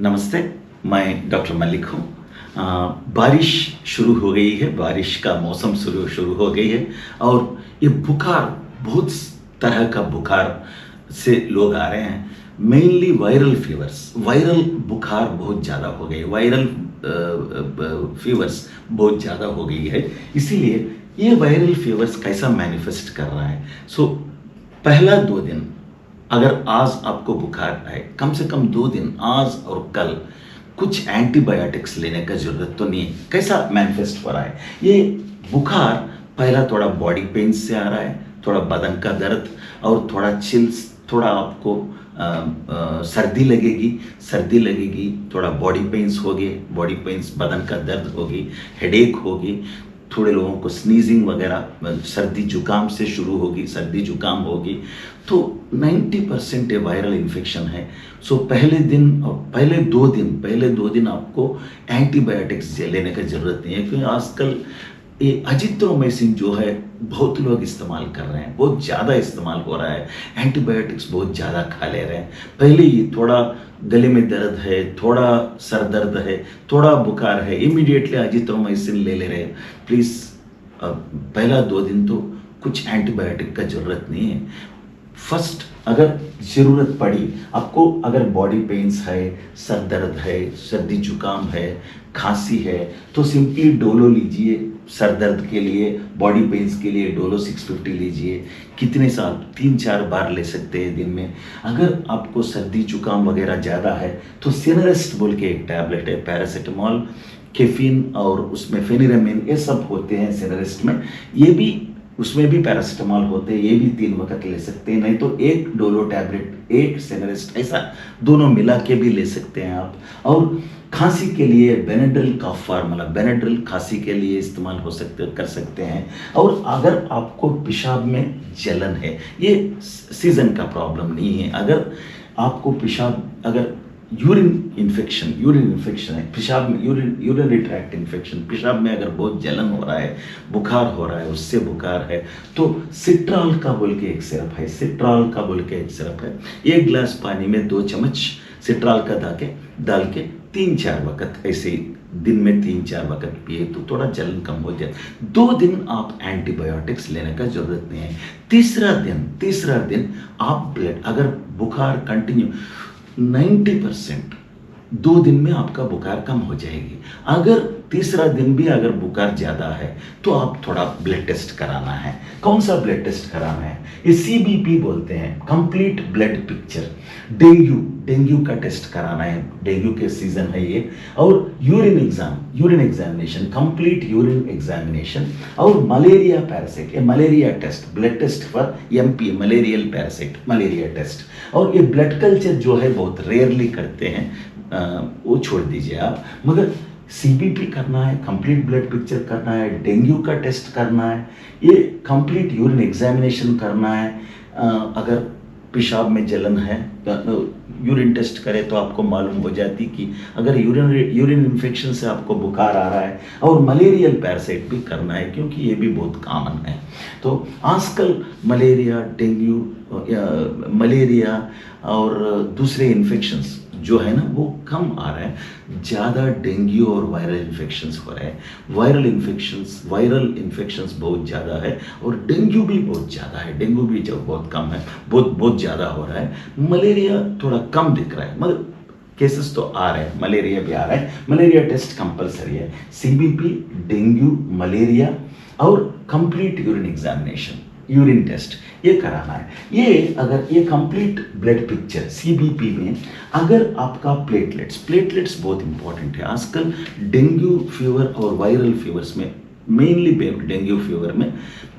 नमस्ते। मैं डॉक्टर मलिक हूँ। बारिश शुरू हो गई है, बारिश का मौसम शुरू शुरू हो गई है और ये बुखार, बहुत तरह का बुखार से लोग आ रहे हैं। मेनली वायरल फीवर्स, वायरल बुखार बहुत ज़्यादा हो गई, वायरल फीवर्स बहुत ज़्यादा हो गई है। इसीलिए ये वायरल फीवर्स कैसा मैनिफेस्ट कर रहा है। पहला 2 दिन अगर आज आपको बुखार आए, कम से कम 2 दिन आज और कल कुछ एंटीबायोटिक्स लेने का जरूरत तो नहीं है। कैसा मैनिफेस्ट हो रहा है ये बुखार? पहला थोड़ा बॉडी पेन से आ रहा है, थोड़ा बदन का दर्द और थोड़ा चिल्स, थोड़ा आपको सर्दी लगेगी, थोड़ा बॉडी पेन्स होगी, बॉडी पेन्स, बदन का दर्द होगी, हेडेक होगी, थोड़े लोगों को स्नीजिंग वगैरह, सर्दी जुकाम से शुरू होगी, सर्दी जुकाम होगी। तो 90% ये वायरल इन्फेक्शन है। पहले दिन और पहले 2 दिन आपको एंटीबायोटिक्स लेने की ज़रूरत नहीं है, क्योंकि आजकल ये अजिथ्रोमाइसिन जो है बहुत लोग इस्तेमाल कर रहे हैं, बहुत ज़्यादा इस्तेमाल हो रहा है। एंटीबायोटिक्स बहुत ज़्यादा खा ले रहे हैं। पहले ही थोड़ा गले में दर्द है, थोड़ा सर दर्द है, थोड़ा बुखार है, इमीडिएटली अजिथ्रोमाइसिन ले रहे हैं। प्लीज़ पहला 2 दिन तो कुछ एंटीबायोटिक का ज़रूरत नहीं है। फर्स्ट, अगर ज़रूरत पड़ी आपको, अगर बॉडी पेन्स है, सर दर्द है, सर्दी जुकाम है, खांसी है, तो सिंपली डोलो लीजिए। सर दर्द के लिए, बॉडी पेन्स के लिए डोलो 650 लीजिए। कितने साल, 3-4 बार ले सकते हैं दिन में। अगर आपको सर्दी जुकाम वगैरह ज़्यादा है तो सिनरेस्ट बोल के एक टैबलेट है, पैरासीटामोल, कैफीन और उसमें फेनिरामिन, ये सब होते हैं सिनरेस्ट में। ये भी, उसमें भी पैरासीटामोल होते हैं, ये भी 3 वक्त ले सकते हैं। नहीं तो एक डोलो टैबलेट, एक सिनरेस्ट, ऐसा दोनों मिला के भी ले सकते हैं आप। और खांसी के लिए बेनाड्रिल कफ फार्मूला, बेनाड्रिल खांसी के लिए इस्तेमाल कर सकते हैं। और अगर आपको पेशाब में जलन है, ये सीजन का प्रॉब्लम नहीं है। अगर आपको पेशाब, अगर यूरिन इन्फेक्शन है, पेशाब में यूरिनरी ट्रैक्ट इन्फेक्शन, पेशाब में अगर बहुत जलन हो रहा है, बुखार हो रहा है, उससे बुखार है, तो सिट्रॉल का बोल के एक सिरप है, सिट्रॉल का बोल के एक सिरप है। 1 गिलास पानी में 2 चम्मच सिट्रॉल का डाल के 3-4 वक्त, ऐसे दिन में 3-4 वक्त पिए तो थोड़ा जलन कम हो जाए। 2 दिन आप एंटीबायोटिक्स लेने का जरूरत नहीं है। तीसरा दिन आप ब्लड, अगर बुखार कंटिन्यू 90%, 2 दिन में आपका बुखार कम हो जाएगी। अगर तीसरा दिन भी अगर बुखार ज़्यादा है तो आप थोड़ा ब्लड टेस्ट कराना है। कौन सा ब्लड टेस्ट कराना है? ये CBP बोलते हैं, कंप्लीट ब्लड पिक्चर। डेंगू का टेस्ट कराना है, डेंगू के सीजन है ये। और urine examination, complete urine examination. और मलेरिया पैरासाइट, ये malaria test, blood test for MP, malarial parasite, malaria test. और ये ब्लड कल्चर जो है बहुत रेयरली करते हैं, वो छोड़ दीजिए आप। मगर CBP करना है, कंप्लीट ब्लड पिक्चर करना है, डेंगू का टेस्ट करना है, ये कंप्लीट यूरिन एग्जामिनेशन करना है। अगर पेशाब में जलन है तो यूरिन टेस्ट करें तो आपको मालूम हो जाती कि अगर यूरिन इन्फेक्शन से आपको बुखार आ रहा है। और मलेरियल पैरासाइट भी करना है, क्योंकि ये भी बहुत कॉमन है। तो आजकल मलेरिया, डेंगू, मलेरिया और दूसरे इन्फेक्शंस जो है ना, वो कम आ रहा है। ज़्यादा डेंगू और वायरल इन्फेक्शंस हो रहे हैं। वायरल इन्फेक्शंस बहुत ज़्यादा है और डेंगू भी बहुत ज़्यादा है। डेंगू भी जो बहुत कम है, बहुत ज़्यादा हो रहा है। मलेरिया थोड़ा कम दिख रहा है, मगर केसेस तो आ रहे हैं, मलेरिया भी आ रहा है। मलेरिया टेस्ट कंपलसरी है। CBP, डेंगू, मलेरिया और complete urine examination, urine test, ये कराना है। ये अगर ये कंप्लीट ब्लड पिक्चर CBP में, अगर आपका प्लेटलेट्स बहुत इंपॉर्टेंट है। आजकल डेंगू फीवर और वायरल फीवर्स में, मेनली डेंगू फीवर में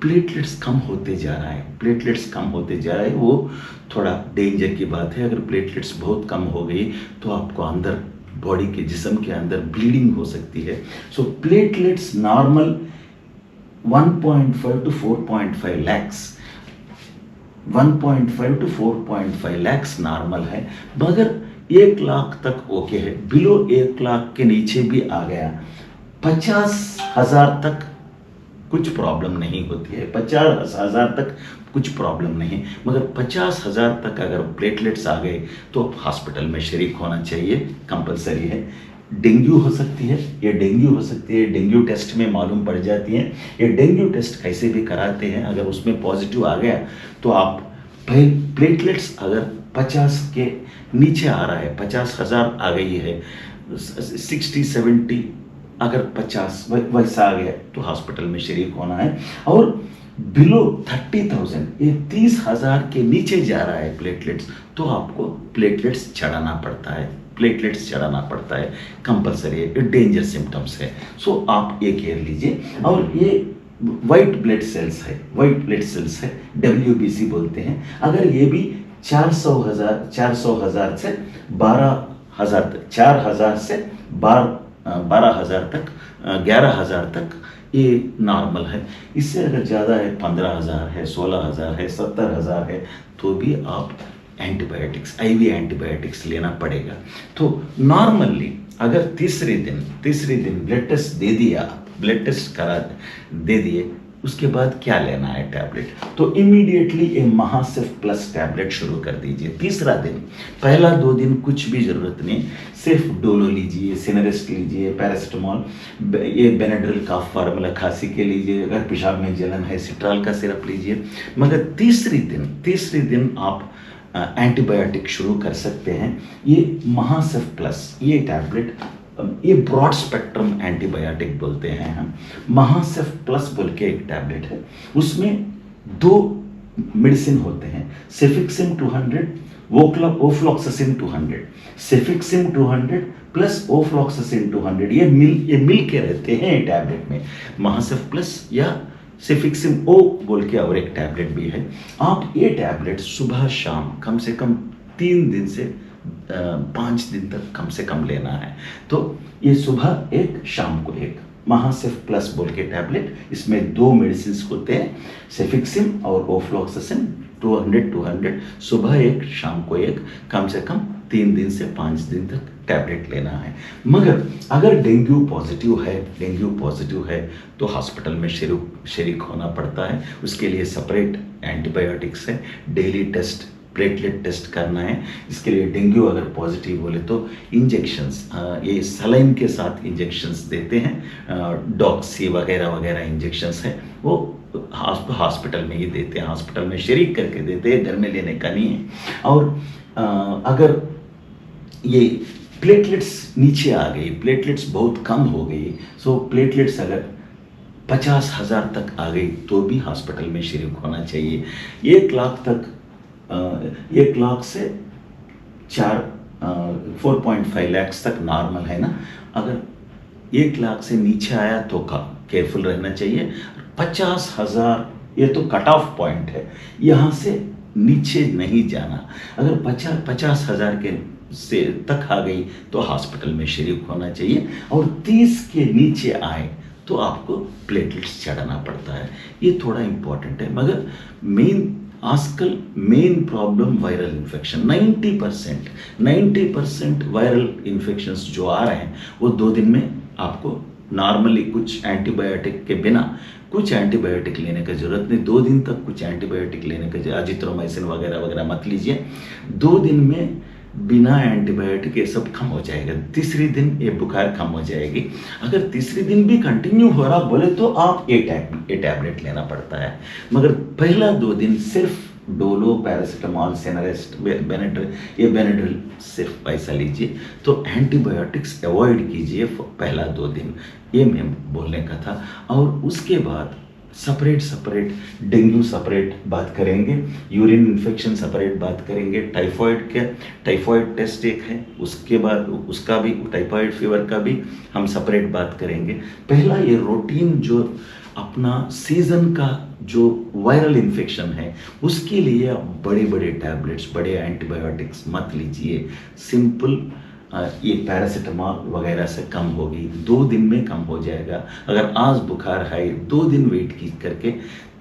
प्लेटलेट्स कम होते जा रहा है। वो थोड़ा डेंजर की बात है। अगर प्लेटलेट्स बहुत कम हो गई तो आपको अंदर, बॉडी के जिस्म के अंदर ब्लीडिंग हो सकती है। Platelets normal 1.5 to 4.5 lakhs, 1.5 to 4.5 lakhs normal है। मगर 1 लाख तक ओके है। बिलो 1 लाख के नीचे भी आ गया, 50,000 तक कुछ प्रॉब्लम नहीं होती है। 50,000 तक कुछ प्रॉब्लम नहीं, मगर 50,000 तक अगर प्लेटलेट्स आ गए तो हॉस्पिटल में शरीक होना चाहिए, कंपलसरी है। डेंगू हो सकती है, ये डेंगू हो सकती है, डेंगू टेस्ट में मालूम पड़ जाती है। ये डेंगू टेस्ट कैसे भी कराते हैं, अगर उसमें पॉजिटिव आ गया तो आप प्लेटलेट्स अगर 50 के नीचे आ रहा है, 50,000 आ गई है, 60-70 अगर 50 वैसा आ गया तो हॉस्पिटल में शरीक होना है। और बिलो 30,000, ये 30,000 के नीचे जा रहा है प्लेटलेट्स, तो आपको प्लेटलेट्स चढ़ाना पड़ता है, प्लेटलेट्स चढ़ाना पड़ता है, कंपलसरी है, ये डेंजर सिम्टम्स है। सो आप ये केयर लीजिए। और ये वाइट ब्लड सेल्स है, वाइट ब्लड सेल्स है, WBC बोलते हैं। अगर ये भी 400,000 से 12,000 तक, 4,000 से 12,000 तक, 11,000 तक ये नॉर्मल है। इससे अगर ज़्यादा है, 15,000 है, 16,000 है, 70,000 है, तो भी आप एंटीबायोटिक्स, IV एंटीबायोटिक्स लेना पड़ेगा। तो नॉर्मली अगर तीसरे दिन ब्लड टेस्ट दे दिया, ब्लड टेस्ट करा दे दिए, उसके बाद क्या लेना है टैबलेट, तो इमीडिएटली ये महासिफ प्लस टैबलेट शुरू कर दीजिए। तीसरा दिन, पहला 2 दिन कुछ भी ज़रूरत नहीं, सिर्फ डोलो लीजिए, सिनरेस्ट लीजिए, पैरासिटामॉल, ये बेनाड्रिल का फार्मूला खांसी के लीजिए, अगर पेशाब में जलन है सिट्राल का सिरप लीजिए। मगर तीसरे दिन आप एंटीबायोटिक शुरू कर सकते हैं। ये महासिफ प्लस, ये टैबलेट, ये ब्रॉड स्पेक्ट्रम एंटीबायोटिक बोलते हैं हम। महासिफ प्लस बोल के एक टैबलेट है, उसमें 2 मेडिसिन होते हैं, cefixime 200, ofloxacin 200, cefixime 200 plus ofloxacin 200, ये मिल के रहते हैं टैबलेट में। महासिफ प्लस या सेफिक्सिम ओ बोल के और एक टैबलेट भी है। आप ये टैबलेट सुबह शाम कम से कम 3 दिन से 5 दिन तक कम से कम लेना है। तो ये सुबह एक, शाम को एक, महासिफ प्लस बोल के टैबलेट, इसमें 2 मेडिसिन होते हैं, सेफिक्सिम और ओफ्लॉक्सासिन 200, सुबह एक, शाम को एक, कम से कम 3 दिन से 5 दिन तक टैबलेट लेना है। मगर अगर डेंगू पॉजिटिव है तो हॉस्पिटल में शरीक होना पड़ता है। उसके लिए सेपरेट एंटीबायोटिक्स है, डेली टेस्ट, प्लेटलेट टेस्ट करना है। इसके लिए डेंगू अगर पॉजिटिव बोले तो इंजेक्शंस, ये सलाइन के साथ इंजेक्शंस देते हैं, डॉक्सी वगैरह इंजेक्शंस हैं, वो हॉस्पिटल में ही देते हैं, हॉस्पिटल में शरीक करके देते हैं, घर में लेने का नहीं है। और अगर ये प्लेटलेट्स नीचे आ गई, प्लेटलेट्स बहुत कम हो गई, सो प्लेटलेट्स अगर 50,000 तक आ गई तो भी हॉस्पिटल में शरीक होना चाहिए। 1 लाख तक, 1 लाख से 4.5 लाख तक नॉर्मल है ना। अगर 1 लाख से नीचे आया तो केयरफुल रहना चाहिए। 50,000 ये तो कट ऑफ पॉइंट है, यहाँ से नीचे नहीं जाना। अगर 50,000 के से तक आ गई तो हॉस्पिटल में शरीक होना चाहिए। और 30 के नीचे आए तो आपको प्लेटलेट्स चढ़ाना पड़ता है। ये थोड़ा इम्पोर्टेंट है। मगर आजकल main problem viral infection, 90% viral infections जो आ रहे हैं वो 2 दिन में आपको नॉर्मली कुछ एंटीबायोटिक के बिना, कुछ एंटीबायोटिक लेने का जरूरत नहीं। 2 दिन तक कुछ एंटीबायोटिक लेने का, अजिथ्रोमाइसिन वगैरह मत लीजिए। 2 दिन में बिना एंटीबायोटिक ये सब कम हो जाएगा। तीसरे दिन ये बुखार कम हो जाएगी। अगर तीसरे दिन भी कंटिन्यू हो रहा बोले तो आप ये टैबलेट लेना पड़ता है। मगर पहला 2 दिन सिर्फ डोलो, पैरासिटामॉल, सिनरेस्ट, बेनाड्रिल सिर्फ पैसा लीजिए। तो एंटीबायोटिक्स अवॉइड कीजिए पहला 2 दिन, ये मैं बोलने का था। और उसके बाद सेपरेट डेंगू सेपरेट बात करेंगे, यूरिन इन्फेक्शन सेपरेट बात करेंगे, टाइफॉइड टेस्ट एक है, उसके बाद उसका भी, टाइफॉइड फीवर का भी हम सेपरेट बात करेंगे। पहला ये रूटीन जो अपना सीजन का जो वायरल इन्फेक्शन है उसके लिए आप बड़े टैबलेट्स, बड़े एंटीबायोटिक्स मत लीजिए। सिंपल ये पैरासिटामॉल वगैरह से कम होगी, 2 दिन में कम हो जाएगा। अगर आज बुखार है 2 दिन वेट की करके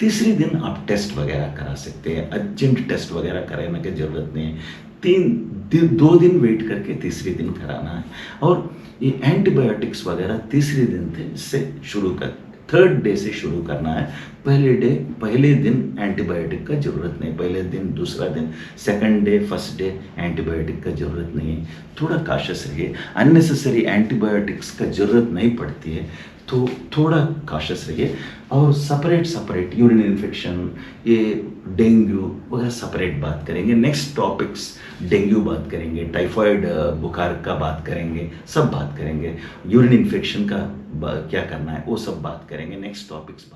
तीसरे दिन आप टेस्ट वगैरह करा सकते हैं। अर्जेंट टेस्ट वगैरह कराने की ज़रूरत नहीं है। 2 दिन वेट करके तीसरे दिन कराना है। और ये एंटीबायोटिक्स वगैरह तीसरे दिन से शुरू थर्ड डे से शुरू करना है। पहले दिन एंटीबायोटिक का ज़रूरत नहीं, पहले दिन, दूसरा दिन, second day, first day antibiotic का ज़रूरत नहीं है। थोड़ा काशस रहिए, अननेसेसरी एंटीबायोटिक्स का ज़रूरत नहीं पड़ती है, तो थोड़ा काशस रहिए। और सेपरेट यूरिन इन्फेक्शन, ये डेंगू वगैरह सेपरेट बात करेंगे। नेक्स्ट टॉपिक्स, डेंगू बात करेंगे, टाइफाइड बुखार का बात करेंगे, सब बात करेंगे। यूरिन इन्फेक्शन का क्या करना है वो सब बात करेंगे। नेक्स्ट टॉपिक्स बात